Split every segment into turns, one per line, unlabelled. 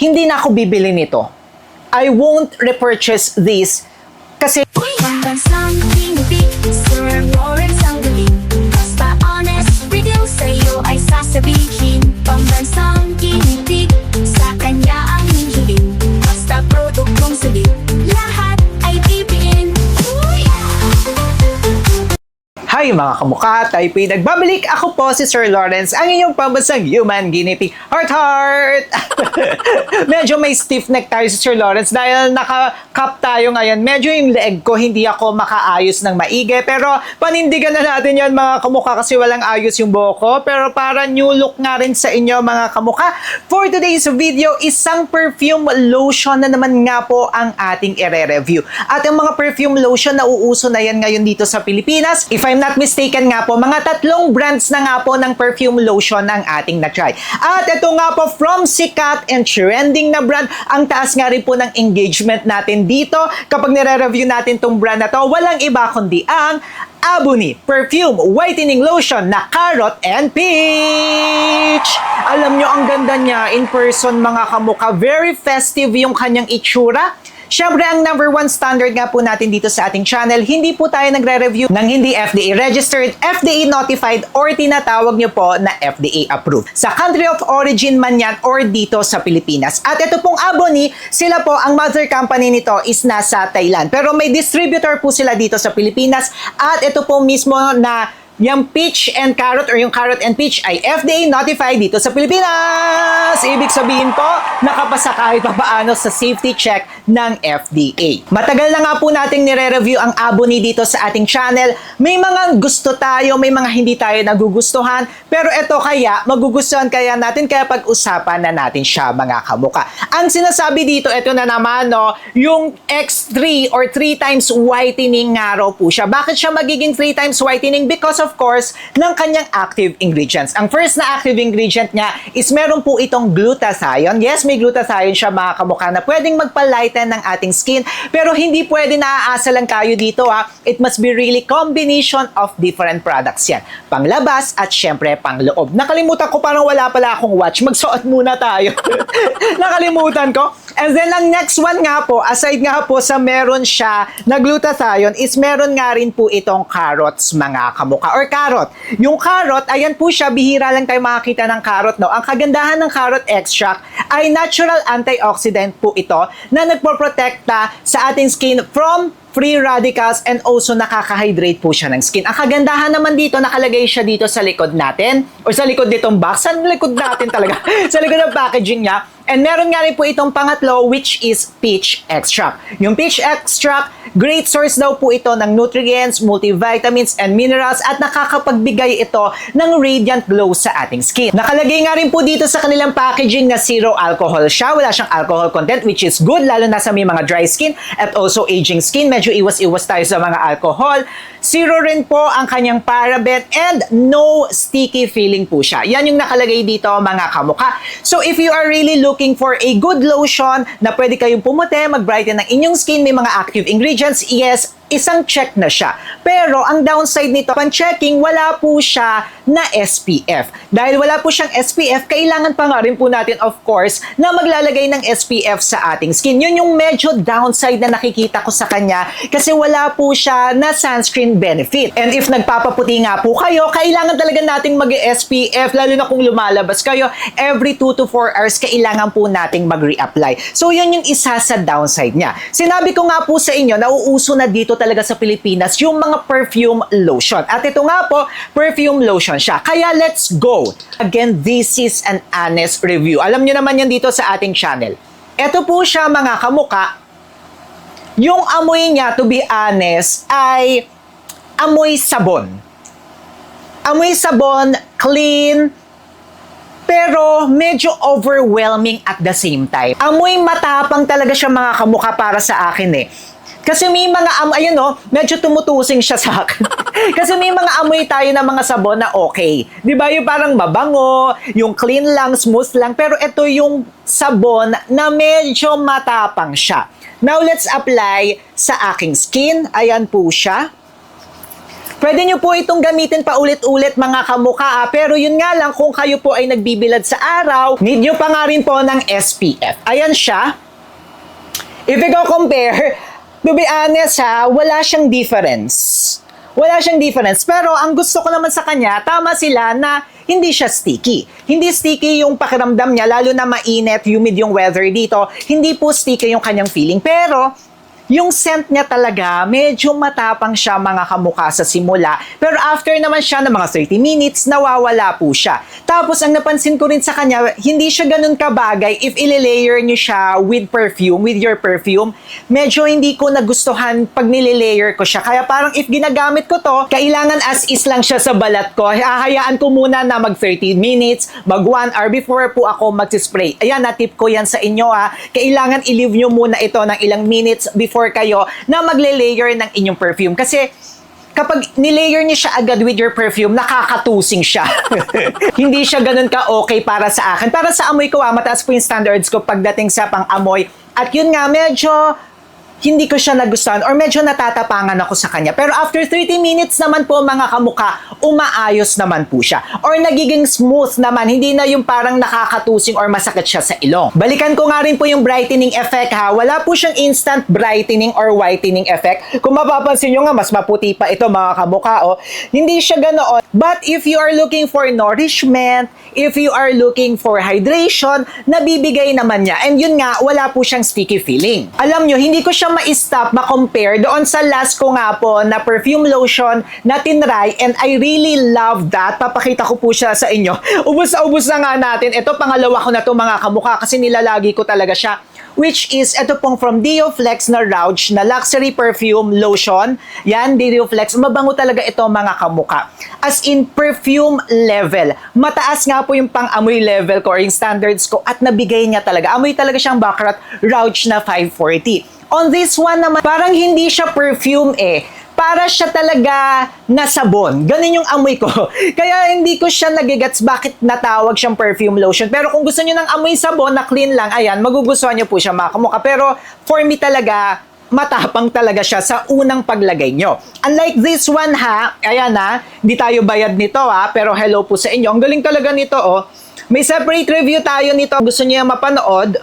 hindi na ako bibili nito. I won't repurchase this kasi
Pambansang tinipid, Sir Lawrence ang galing. Basta honest, review sa'yo ay sasabihin. Pambansang tinipid, sa kanya ang hihiling. Basta produktong sulit, lahat ay bibiin.
Hi mga kamukha, tayo po'y nagbabalik. Ako po si Sir Lawrence, ang inyong pambansang human guinea pig. Heart! Medyo may stiff neck tayo si Sir Lawrence dahil naka-cup tayo ngayon. Medyo yung leeg ko, hindi ako makaayos ng maigi. Pero panindigan na natin yan mga kamukha kasi walang ayos yung buhok ko. Pero para new look nga rin sa inyo mga kamukha. For today's video, isang perfume lotion na naman nga po ang ating ire-review. At ang mga perfume lotion na uuso na yan ngayon dito sa Pilipinas. If I'm not mistaken nga po, mga 3 brands na nga po ng perfume lotion ang ating na-try. At ito nga po, from sikat and trending na brand, ang taas nga rin po ng engagement natin dito. Kapag nire-review natin tong brand na to, walang iba kundi ang Abony Perfume Whitening Lotion na Carrot and Peach. Alam nyo, ang ganda niya in person mga kamukha. Very festive yung kanyang itsura. Siyempre, ang number 1 standard nga po natin dito sa ating channel, hindi po tayo nagre-review ng hindi FDA registered, FDA notified, or tinatawag nyo po na FDA approved. Sa country of origin man yan or dito sa Pilipinas. At ito pong Abony, sila po, ang mother company nito is nasa Thailand. Pero may distributor po sila dito sa Pilipinas. At ito po mismo na yung peach and carrot or yung carrot and peach ay FDA notified dito sa Pilipinas. Ibig sabihin po, nakapasa kahit papaano sa safety check ng FDA. Matagal na nga po nating nire-review ang Abony dito sa ating channel. May mga gusto tayo, may mga hindi tayo nagugustuhan. Pero ito kaya, magugustuhan kaya natin, kaya pag-usapan na natin siya mga kamuka. Ang sinasabi dito, ito na naman, no, yung X3 or 3 times whitening nga raw po siya. Bakit siya magiging 3 times whitening? Because of course, ng kanyang active ingredients. Ang first na active ingredient niya is meron po itong glutathione. Yes, may glutathione siya mga kamukha na pwedeng magpalighten ng ating skin. Pero hindi pwede naaasa lang kayo dito ha. It must be really combination of different products yan. Panglabas at syempre pangloob. Nakalimutan ko, parang wala pala akong watch. Magsuot muna tayo. Nakalimutan ko. And then ang next one nga po, aside nga po sa meron siya na glutathione, is meron nga rin po itong carrots mga kamukha or carrot. Yung carrot, ayan po siya, bihira lang tayo makakita ng carrot, no? Ang kagandahan ng carrot extract ay natural antioxidant po ito na nagpoprotekta sa ating skin from free radicals and also nakaka-hydrate po siya ng skin. Ang kagandahan naman dito, nakalagay siya dito sa likod natin or sa likod nitong box. Sa likod natin talaga. Sa likod ng packaging niya. And meron nga rin po itong pangatlo, which is peach extract. Yung peach extract, great source daw po ito ng nutrients, multivitamins, and minerals at nakakapagbigay ito ng radiant glow sa ating skin. Nakalagay nga rin po dito sa kanilang packaging na zero alcohol siya. Wala siyang alcohol content, which is good, lalo na sa may mga dry skin at also aging skin. Medyo iwas-iwas tayo sa mga alcohol. Zero rin po ang kanyang paraben and no sticky feeling po siya. Yan yung nakalagay dito mga kamukha. So if you are really looking for a good lotion na pwede kayong pumuti, mag-brighten ng inyong skin, may mga active ingredients, yes, isang check na siya. Pero ang downside nito, upon checking, wala po siya na SPF. Dahil wala po siyang SPF, kailangan pa nga rin po natin, of course, na maglalagay ng SPF sa ating skin. Yun yung medyo downside na nakikita ko sa kanya kasi wala po siya na sunscreen benefit. And if nagpapaputi nga po kayo, kailangan talaga nating mag-SPF, lalo na kung lumalabas kayo, every 2 to 4 hours, kailangan po nating mag-reapply. So yun yung isa sa downside niya. Sinabi ko nga po sa inyo, nauuso na dito talaga sa Pilipinas yung mga perfume lotion. At ito nga po, perfume lotion siya. Kaya let's go! Again, this is an honest review. Alam nyo naman yan dito sa ating channel. Ito po siya mga kamuka. Yung amoy niya, to be honest, ay amoy sabon. Amoy sabon, clean, pero medyo overwhelming at the same time. Amoy matapang talaga siya mga kamukha para sa akin eh. Kasi may mga ayun no, medyo tumutusing siya sa akin. Kasi may mga amoy tayo na mga sabon na okay. 'Di ba? Yung parang mabango, yung clean lang, smooth lang, pero ito yung sabon na medyo matapang siya. Now let's apply sa aking skin. Ayan po siya. Pwede nyo po itong gamitin pa ulit-ulit mga kamukha, pero yun nga lang kung kayo po ay nagbibilad sa araw, need nyo pa nga rin po ng SPF. Ayan siya. If you go compare, to be honest wala siyang difference. Wala siyang difference. Pero ang gusto ko naman sa kanya, tama sila na hindi siya sticky. Hindi sticky yung pakiramdam niya, lalo na mainit, humid yung weather dito. Hindi po sticky yung kanyang feeling. Pero yung scent niya talaga, medyo matapang siya mga kamukha sa simula. Pero after naman siya ng mga 30 minutes, nawawala po siya. Tapos ang napansin ko rin sa kanya, hindi siya ganun kabagay if ililayer niyo siya with perfume, with your perfume. Medyo hindi ko nagustuhan pag nililayer ko siya. Kaya parang if ginagamit ko to, kailangan as is lang siya sa balat ko. Hahayaan ko muna na mag 30 minutes, mag 1 hour before po ako mag-spray. Ayan, na-tip ko yan sa inyo Kailangan i-leave nyo muna ito ng ilang minutes before kayo na magle-layer ng inyong perfume. Kasi kapag nilayer niyo siya agad with your perfume, nakakatusing siya. Hindi siya ganun ka-okay para sa akin. Para sa amoy ko, mataas po yung standards ko pagdating sa pang-amoy. At yun nga, medyo hindi ko siya nagustuhan or medyo natatapangan ako sa kanya. Pero after 30 minutes naman po mga kamukha, umaayos naman po siya. Or nagiging smooth naman, hindi na yung parang nakakatusing or masakit siya sa ilong. Balikan ko nga rin po yung brightening effect Wala po siyang instant brightening or whitening effect. Kung mapapansin nyo nga, mas maputi pa ito mga kamukha. Hindi siya ganoon. But if you are looking for nourishment, if you are looking for hydration, nabibigay naman niya. And yun nga, wala po siyang sticky feeling. Alam nyo, hindi ko siya ma-stop, ma-compare doon sa last ko nga po na perfume lotion na tinry and I really love that. Papakita ko po siya sa inyo. Ubus na nga natin. Ito, pangalawa ko na to mga kamukha kasi nilalagi ko talaga siya. Which is, ito pong from Dioflex na Rouge na luxury perfume lotion. Yan, Dioflex. Mabango talaga ito mga kamukha. As in perfume level. Mataas nga po yung pang-amoy level ko or yung standards ko at nabigay niya talaga. Amoy talaga siyang Baccarat Rouge na 540. On this one naman, parang hindi siya perfume para siya talaga na sabon. Ganun yung amoy ko. Kaya hindi ko siya nagigets bakit natawag siyang perfume lotion. Pero kung gusto niyo ng amoy sabon na clean lang, ayan, magugustuhan niyo po siya mga kamukha. Pero for me talaga, matapang talaga siya sa unang paglagay nyo. Unlike this one ayan hindi tayo bayad nito pero hello po sa inyo. Ang galing talaga nito May separate review tayo nito. Gusto niyo mapanood?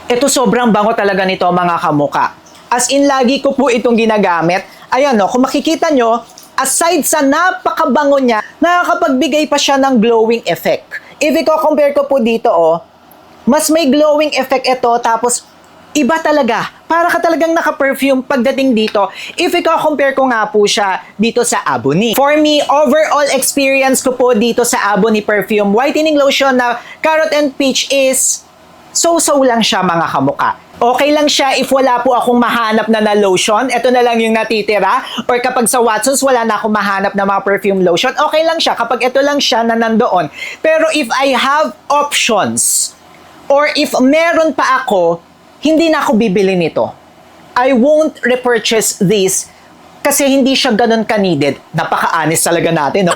Ito sobrang bango talaga nito mga kamukha. As in, lagi ko po itong ginagamit. Ayan kung makikita nyo, aside sa napakabango niya, nakakapagbigay pa siya ng glowing effect. If i-compare ko po dito, mas may glowing effect ito, tapos iba talaga. Para ka talagang naka-perfume pagdating dito. If i-compare ko nga po siya dito sa Abony. For me, overall experience ko po dito sa Abony Perfume Whitening Lotion na Carrot and Peach is so-so lang siya mga kamukha. Okay lang siya if wala po akong mahanap na lotion. Ito na lang yung natitira. Or kapag sa Watsons, wala na akong mahanap na mga perfume lotion. Okay lang siya kapag ito lang siya na nandoon. Pero if I have options, or if meron pa ako, hindi na ako bibili nito. I won't repurchase this kasi hindi siya ganun ka-needed. Napaka-honest talaga natin,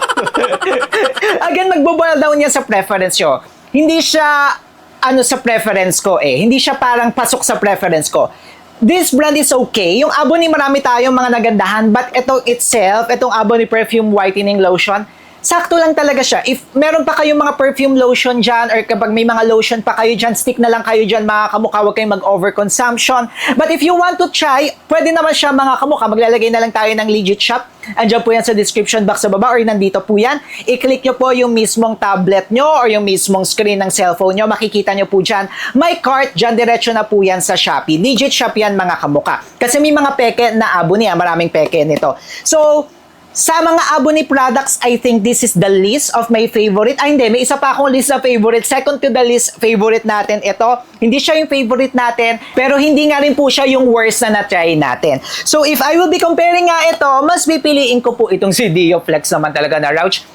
Again, magbo-boil down yan sa preference nyo. Hindi siya sa preference ko Hindi siya parang pasok sa preference ko. This brand is okay. Yung Abony, marami tayong mga nagandahan, but ito itself, itong Abony Perfume Whitening Lotion, sakto lang talaga siya. If meron pa kayong mga perfume lotion dyan, or kapag may mga lotion pa kayo dyan, stick na lang kayo dyan mga kamukha, huwag kayong mag-overconsumption. But if you want to try, pwede naman siya mga kamukha. Maglalagay na lang tayo ng legit shop. Andiyan po yan sa description box sa baba or nandito po yan. I-click nyo po yung mismong tablet nyo or yung mismong screen ng cellphone nyo. Makikita nyo po dyan. May cart dyan, diretso na po yan sa Shopee. Legit shop yan mga kamukha. Kasi may mga peke na Abony, maraming peke nito. So, sa mga Abony products, I think this is the list of my favorite. Hindi, may isa pa akong list na favorite. Second to the list, favorite natin ito. Hindi siya yung favorite natin, pero hindi nga rin po siya yung worst na na-try natin. So, if I will be comparing nga ito, mas pipiliin ko po itong si Dioflex naman talaga na Rouge.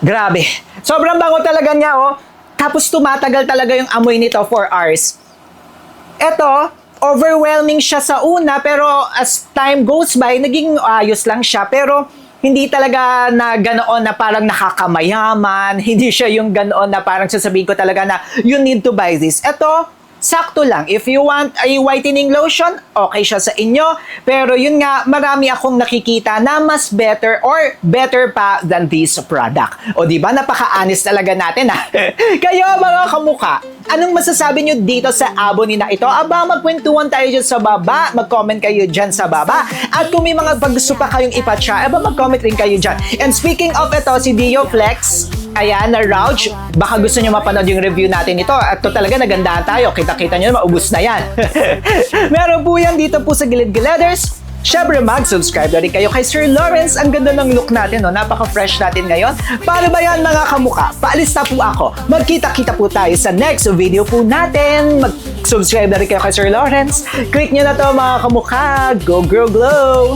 Grabe. Sobrang bango talaga niya, Tapos tumatagal talaga yung amoy nito for hours. Ito, overwhelming siya sa una, pero as time goes by, naging ayos lang siya. Pero hindi talaga na ganoon na parang nakakamayaman. Hindi siya yung ganoon na parang sasabihin ko talaga na you need to buy this. Ito, sakto lang. If you want a whitening lotion, okay siya sa inyo. Pero yun nga, marami akong nakikita na mas better or better pa than this product. O di ba, napaka-honest talaga natin ha. Kayo mga kamukha, anong masasabi nyo dito sa aboni na ito? Aba, magkwentuhan tayo dyan sa baba. Mag-comment kayo dyan sa baba. At kung may mga gusto pa kayong ipatsa, aba, mag-comment rin kayo dyan. And speaking of ito, si Dio Flex, ayan, na Rouge, baka gusto nyo mapanood yung review natin ito. At ito talaga, nagandahan tayo. Kita-kita nyo, maubos na yan. Meron po yan dito po sa Gilid-Gileders. Siyempre, mag-subscribe na rin kayo kay Sir Lawrence. Ang ganda ng look natin, no? Napaka-fresh natin ngayon. Paano ba yan, mga kamukha? Paalis na po ako. Magkita-kita po tayo sa next video po natin. Mag-subscribe na rin kayo kay Sir Lawrence. Click nyo na to, mga kamukha. Go, girl, glow!